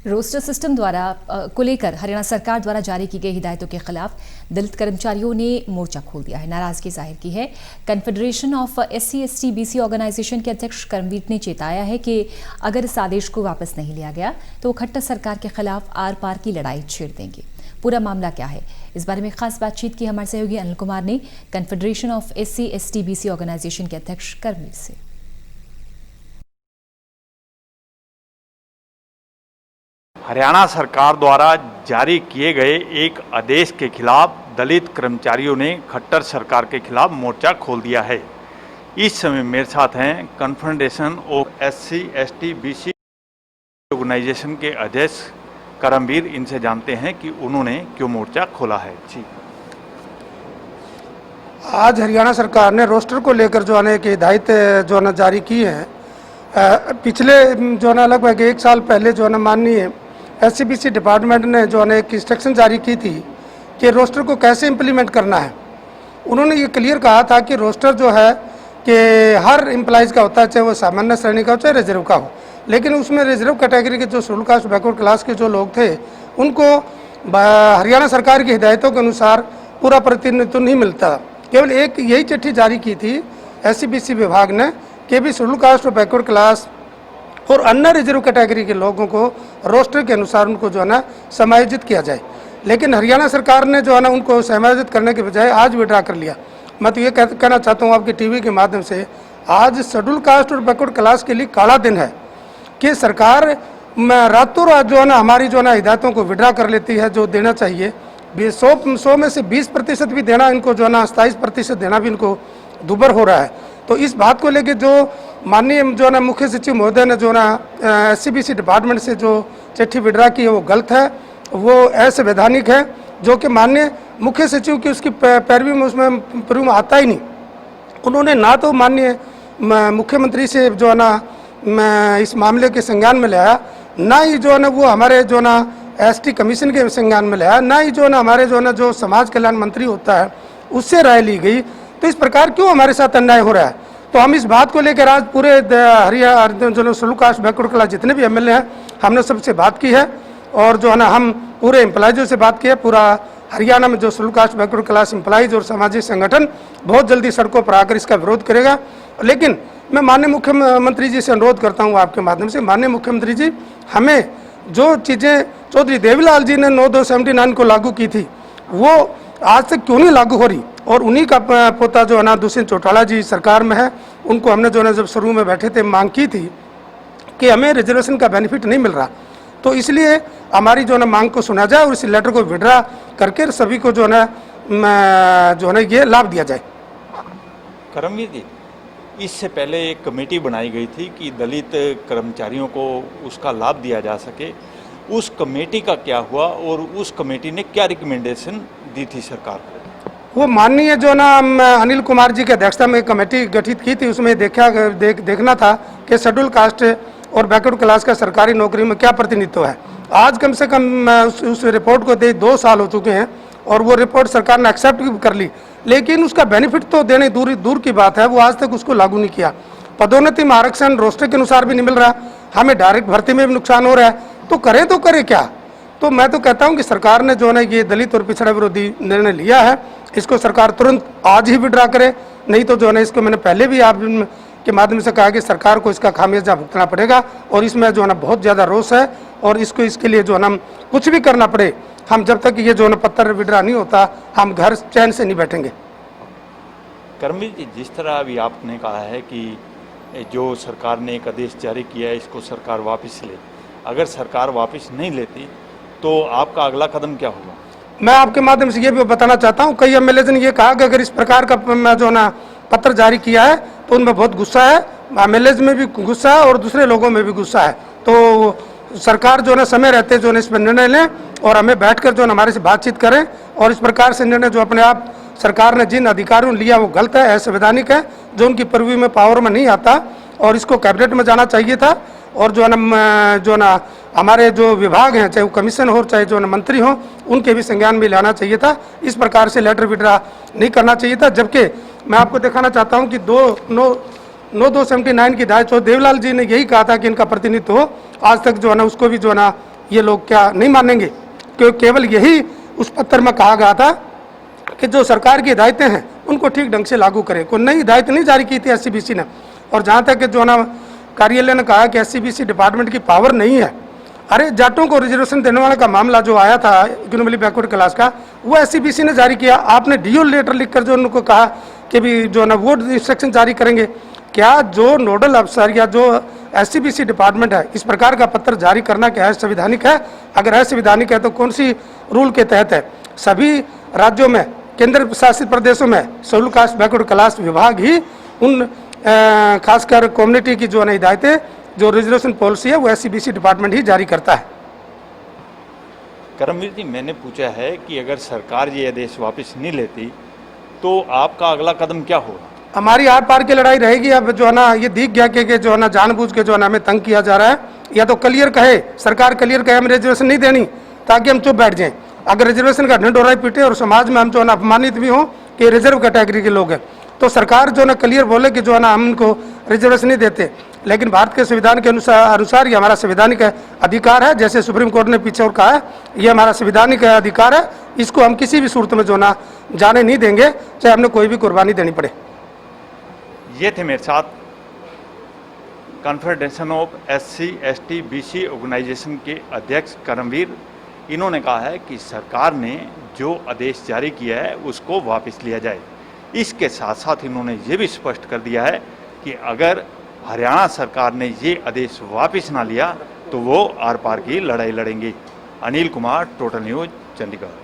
Roster system को लेकर हरियाणा सरकार द्वारा जारी की गई हिदायतों के खिलाफ दलित कर्मचारियों ने मोर्चा खोल दिया है, नाराजगी जाहिर की है। Confederation of SC/ST BC organisation के अध्यक्ष कर्मवीर ने चेताया है कि अगर इस आदेश को वापस नहीं लिया गया तो वो खट्टर सरकार के खिलाफ आर पार की लड़ाई छेड़ देंगे। पूरा मामला क्या है, इस बारे में खास बातचीत की हमारे सहयोगी अनिल कुमार ने confederation of SC/ST BC organisation के अध्यक्ष कर्मवीर से। हरियाणा सरकार द्वारा जारी किए गए एक आदेश के खिलाफ दलित कर्मचारियों ने खट्टर सरकार के खिलाफ मोर्चा खोल दिया है। इस समय मेरे साथ हैं confederation of SC/ST BC organisation के अध्यक्ष कर्मवीर। इनसे जानते हैं कि उन्होंने क्यों मोर्चा खोला है। जी, आज हरियाणा सरकार ने रोस्टर को लेकर जो है कि हिदायत जो है जारी की है। पिछले जो है लगभग 1 साल पहले जो है माननीय SC/BC डिपार्टमेंट ने जो है एक इंस्ट्रक्शन जारी की थी कि रोस्टर को कैसे इम्प्लीमेंट करना है। उन्होंने ये क्लियर कहा था कि रोस्टर जो है कि हर एम्प्लॉइज़ का होता है, चाहे वो सामान्य श्रेणी का हो चाहे रिजर्व का हो, लेकिन उसमें रिजर्व कैटेगरी के जो शेड्यूल कास्ट बैकवर्ड क्लास के जो लोग थे उनको हरियाणा सरकार की हिदायतों के अनुसार पूरा प्रतिनिधित्व नहीं मिलता। केवल एक यही चिट्ठी जारी की थी SC/BC विभाग ने कि भी शेड्यूल कास्ट और बैकवर्ड क्लास और अन्य रिजर्व कैटेगरी के लोगों को रोस्टर के अनुसार उनको जो है ना समायोजित किया जाए, लेकिन हरियाणा सरकार ने जो है ना उनको समायोजित करने के बजाय आज विड्रा कर लिया। मैं तो ये कहना चाहता हूँ आपके टीवी के माध्यम से, आज शेड्यूल कास्ट और बैकवर्ड क्लास के लिए काला दिन है कि सरकार रातों रात जो है ना हमारी जो है ना हिदायतों को विड्रा कर लेती है। जो देना चाहिए 100 में से 20% भी देना इनको जो है ना 27% देना भी इनको दुबर हो रहा है। तो इस बात को लेकर जो माननीय जो है ना मुख्य सचिव महोदय ने जो है ना SC/BC डिपार्टमेंट से जो चिट्ठी विड्रा की है वो गलत है, वो असंवैधानिक है, जो कि माननीय मुख्य सचिव की उसकी पैरवी में उसमें प्रयोग में आता ही नहीं। उन्होंने ना तो माननीय मुख्यमंत्री से जो है ना इस मामले के संज्ञान में लाया, ना ही जो है ना वो हमारे जो है ना ST कमीशन के संज्ञान में लाया, ना ही जो है ना हमारे जो है ना जो समाज कल्याण मंत्री होता है उससे राय ली गई। तो इस प्रकार क्यों हमारे साथ अन्याय हो रहा है? तो हम इस बात को लेकर आज पूरे हरियाणा जो शेड्यूल कास्ट बैकवर्ड क्लास जितने भी MLA हैं हमने सबसे बात की है, और जो है ना हम पूरे एम्प्लॉइजों से बात की है। पूरा हरियाणा में जो schedule caste backward class employees और सामाजिक संगठन बहुत जल्दी सड़कों पर आकर इसका विरोध करेगा। लेकिन मैं माननीय मुख्यमंत्री जी से अनुरोध करता हूँ आपके माध्यम से, माननीय मुख्यमंत्री जी, हमें जो चीज़ें चौधरी देवीलाल जी ने 9/2/79 को लागू की थी वो आज तक क्यों नहीं लागू हो रही, और उन्हीं का पोता जो है ना दुष्यंत चौटाला जी सरकार में है। उनको हमने जो है ना जब शुरू में बैठे थे मांग की थी कि हमें रिजर्वेशन का बेनिफिट नहीं मिल रहा, तो इसलिए हमारी जो है ना मांग को सुना जाए और इस लेटर को विड्रा करके सभी को जो है ना ये लाभ दिया जाए। कर्मवीर जी, इससे पहले एक कमेटी बनाई गई थी कि दलित कर्मचारियों को उसका लाभ दिया जा सके। उस कमेटी का क्या हुआ और उस कमेटी ने क्या रिकमेंडेशन दी थी सरकार को? वो माननीय जो ना अनिल कुमार जी की अध्यक्षता में कमेटी गठित की थी, उसमें देखना था कि शेड्यूल कास्ट और बैकवर्ड क्लास का सरकारी नौकरी में क्या प्रतिनिधित्व है। आज कम से कम उस रिपोर्ट को 2 साल हो चुके हैं और वो रिपोर्ट सरकार ने एक्सेप्ट भी कर ली, लेकिन उसका बेनिफिट तो देने दूर की बात है, वो आज तक उसको लागू नहीं किया। पदोन्नति में आरक्षण रोस्टर के अनुसार भी नहीं मिल रहा, हमें डायरेक्ट भर्ती में भी नुकसान हो रहा है, तो करे क्या? तो मैं तो कहता हूं कि सरकार ने जो है ये दलित और पिछड़ा विरोधी निर्णय लिया है, इसको सरकार तुरंत आज ही विड्रा करे, नहीं तो जो है ना इसको मैंने पहले भी आप के माध्यम से कहा कि सरकार को इसका खामियाजा भुगतना पड़ेगा, और इसमें जो है ना बहुत ज़्यादा रोष है, और इसके लिए जो है ना कुछ भी करना पड़े, हम जब तक ये जो है ना पत्र विड्रा नहीं होता हम घर चैन से नहीं बैठेंगे। कर्मवीर जी, जिस तरह अभी आपने कहा है कि जो सरकार ने एक आदेश जारी किया है इसको सरकार वापस ले, अगर सरकार वापस नहीं लेती तो आपका अगला कदम क्या होगा? मैं आपके माध्यम से ये भी बताना चाहता हूँ, कई MLA ने ये कहा कि अगर इस प्रकार का जो ना पत्र जारी किया है तो उनमें बहुत गुस्सा है, MLA में भी गुस्सा है और दूसरे लोगों में भी गुस्सा है। तो सरकार जो है समय रहते जो है इस पर निर्णय लें और हमें बैठकर जो है हमारे से बातचीत करें, और इस प्रकार से निर्णय जो अपने आप सरकार ने जिन अधिकारियों ने लिया वो गलत है, असंवैधानिक है, जो उनकी परवी में पावर में नहीं आता, और इसको कैबिनेट में जाना चाहिए था, और जो है ना हमारे जो विभाग हैं, चाहे वो कमीशन हो चाहे जो मंत्री हो, उनके भी संज्ञान में लाना चाहिए था। इस प्रकार से लेटर विड्रा नहीं करना चाहिए था। जबकि मैं आपको दिखाना चाहता हूं कि 9279 की हिदायत हो, देवलाल जी ने यही कहा था कि इनका प्रतिनिधित्व हो, आज तक जो है ना उसको भी जो है ना ये लोग क्या नहीं मानेंगे, क्योंकि केवल यही उस पत्र में कहा गया था कि जो सरकार की हिदायतें हैं उनको ठीक ढंग से लागू करें। कोई नई हिदायत नहीं जारी की थी एससीबीसी ने। और जहाँ तक जो है ना कार्यालय ने कहा कि एससीबीसी डिपार्टमेंट की पावर नहीं है, अरे जाटों को रिजर्वेशन देने वाले का मामला जो आया था इकोनॉमिकली बैकवर्ड क्लास का, वो एससीबीसी ने जारी किया। आपने डीओ लेटर लिखकर जो उनको कहा कि भी जो ना वो इंस्ट्रक्शन जारी करेंगे। क्या जो नोडल अफसर या जो एससीबीसी डिपार्टमेंट है इस प्रकार का पत्र जारी करना क्या है संविधानिक है? अगर है संविधानिक है तो कौन सी रूल के तहत है? सभी राज्यों में, केंद्र शासित प्रदेशों में शेड्यूल कास्ट बैकवर्ड क्लास विभाग ही उन खासकर कम्युनिटी की जो है हिदायतें, जो रिजर्वेशन पॉलिसी है वो एससीबीसी डिपार्टमेंट ही जारी करता है। करमवीर जी, मैंने पूछा है कि अगर सरकार ये आदेश वापस नहीं लेती तो आपका अगला कदम क्या होगा? हमारी आर पार की लड़ाई रहेगी। अब जो है ना ये दिख गया कि जो है ना जानबूझ के जो है ना हमें तंग किया जा रहा है, या तो क्लियर कहे, सरकार क्लियर कहे हमें रिजर्वेशन नहीं देनी ताकि हम चुप बैठ जाएं। अगर रिजर्वेशन का ढिंढोरा पीटे और समाज में हम जो है ना अपमानित भी हों कि रिजर्व कैटेगरी के लोग हैं, तो सरकार जो है ना क्लियर बोले कि जो है ना हम उनको रिजर्वेशन नहीं देते। लेकिन भारत के संविधान के अनुसार ये हमारा संवैधानिक अधिकार है, जैसे सुप्रीम कोर्ट ने पीछे और कहा है, ये हमारा संवैधानिक अधिकार है, इसको हम किसी भी सूरत में जो ना जाने नहीं देंगे, चाहे हमने कोई भी कुर्बानी देनी पड़े। ये थे मेरे साथ confederation of SC ST BC organisation के अध्यक्ष करमवीर। इन्होंने कहा है कि सरकार ने जो आदेश जारी किया है उसको वापस लिया जाए। इसके साथ साथ इन्होंने ये भी स्पष्ट कर दिया है कि अगर हरियाणा सरकार ने ये आदेश वापस ना लिया तो वो आर पार की लड़ाई लड़ेंगे। Anil Kumar, total news, Chandigarh.